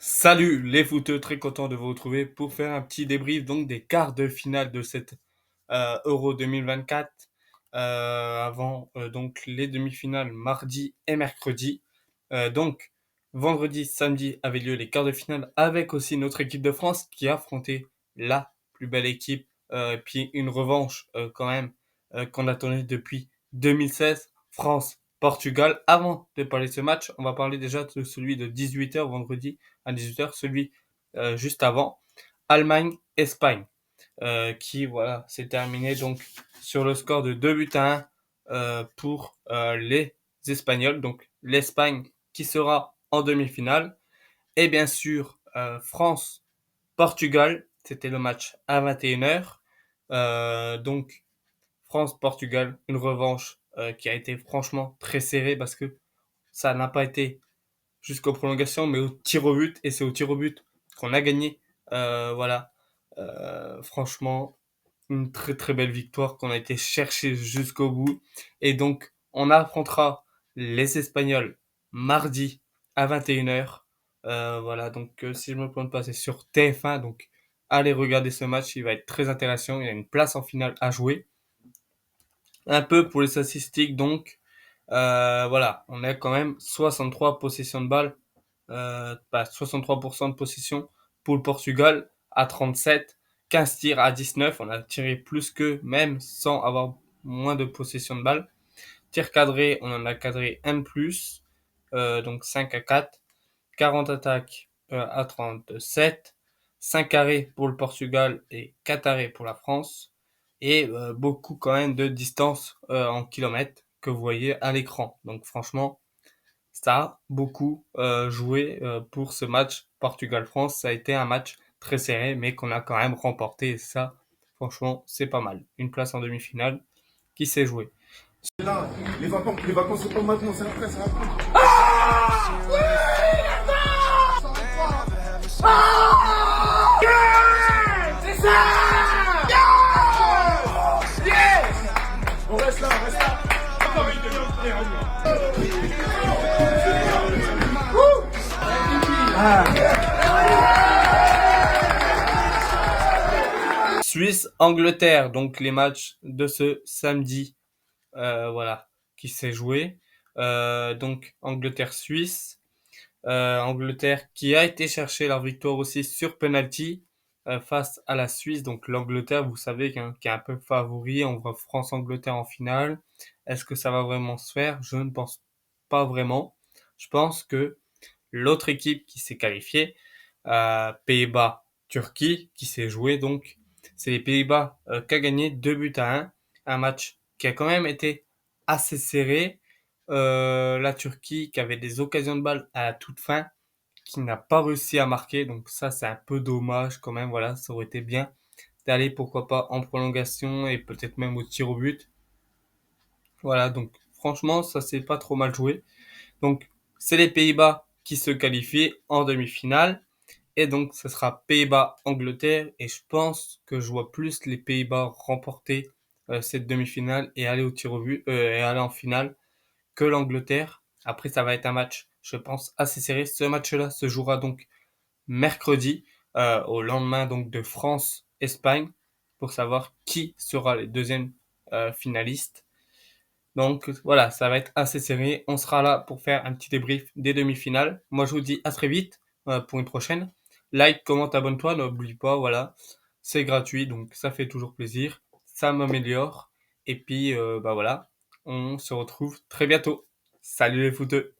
Salut les footeux, très content de vous retrouver pour faire un petit débrief donc des quarts de finale de cette Euro 2024 avant donc les demi-finales mardi et mercredi. Donc vendredi, samedi avaient lieu les quarts de finale avec aussi notre équipe de France qui a affronté la plus belle équipe et puis une revanche quand même qu'on attendait depuis 2016, France-Portugal. Avant de parler de ce match, on va parler déjà de celui de 18h vendredi à 18h, celui juste avant, Allemagne-Espagne, qui voilà, s'est terminé donc sur le score de 2 buts à 1 pour les Espagnols, donc l'Espagne qui sera en demi-finale. Et bien sûr, France-Portugal, c'était le match à 21h. Donc France-Portugal, une revanche qui a été franchement très serrée parce que ça n'a pas été jusqu'aux prolongations, mais au tir au but, et c'est au tir au but qu'on a gagné. Voilà. Franchement, une très très belle victoire qu'on a été chercher jusqu'au bout. Et donc, on affrontera les Espagnols mardi à 21h. Voilà, donc si je me plante pas, c'est sur TF1. Donc, allez regarder ce match, il va être très intéressant. Il y a une place en finale à jouer. Un peu pour les statistiques, donc, voilà, on a quand même 63 possessions de balles, 63% de possession pour le Portugal à 37, 15 tirs à 19, on a tiré plus qu'eux, même sans avoir moins de possession de balles. Tir cadré, on en a cadré un de plus, donc 5 à 4, 40 attaques à 37, 5 arrêts pour le Portugal et 4 arrêts pour la France, et beaucoup quand même de distance en kilomètres que vous voyez à l'écran. Donc franchement, ça a beaucoup joué pour ce match Portugal-France. Ça a été un match très serré, mais qu'on a quand même remporté. Et ça, franchement, c'est pas mal. Une place en demi-finale qui s'est jouée. Là, les vacances sont pas maintenant, c'est après, c'est après. C'est ça. On reste là, on reste là. Suisse-Angleterre, donc les matchs de ce samedi, voilà, qui s'est joué. Donc Angleterre-Suisse. Angleterre qui a été chercher leur victoire aussi sur penalty face à la Suisse. Donc l'Angleterre, vous savez, qui est un peu favori. On voit France-Angleterre en finale. Est-ce que ça va vraiment se faire? Je ne pense pas vraiment. Je pense que l'autre équipe qui s'est qualifiée, Pays-Bas-Turquie, qui s'est joué donc, c'est les Pays-Bas qui a gagné 2 buts à 1. Un match qui a quand même été assez serré. La Turquie qui avait des occasions de balle à la toute fin, qui n'a pas réussi à marquer. Donc ça, c'est un peu dommage quand même. Voilà, ça aurait été bien d'aller, pourquoi pas, en prolongation et peut-être même au tir au but. Voilà, donc franchement, ça s'est pas trop mal joué. Donc, c'est les Pays-Bas qui se qualifient en demi-finale. Et donc, ce sera Pays-Bas-Angleterre. Et je pense que je vois plus les Pays-Bas remporter cette demi-finale et aller au tir au but et aller en finale que l'Angleterre. Après, ça va être un match, je pense, assez serré. Ce match-là se jouera donc mercredi, au lendemain donc de France-Espagne, pour savoir qui sera les deuxièmes finalistes. Donc voilà, ça va être assez serré. On sera là pour faire un petit débrief des demi-finales. Moi, je vous dis à très vite pour une prochaine. Like, commente, abonne-toi, n'oublie pas, voilà. C'est gratuit, donc ça fait toujours plaisir. Ça m'améliore. Et puis, bah voilà, on se retrouve très bientôt. Salut les footeux!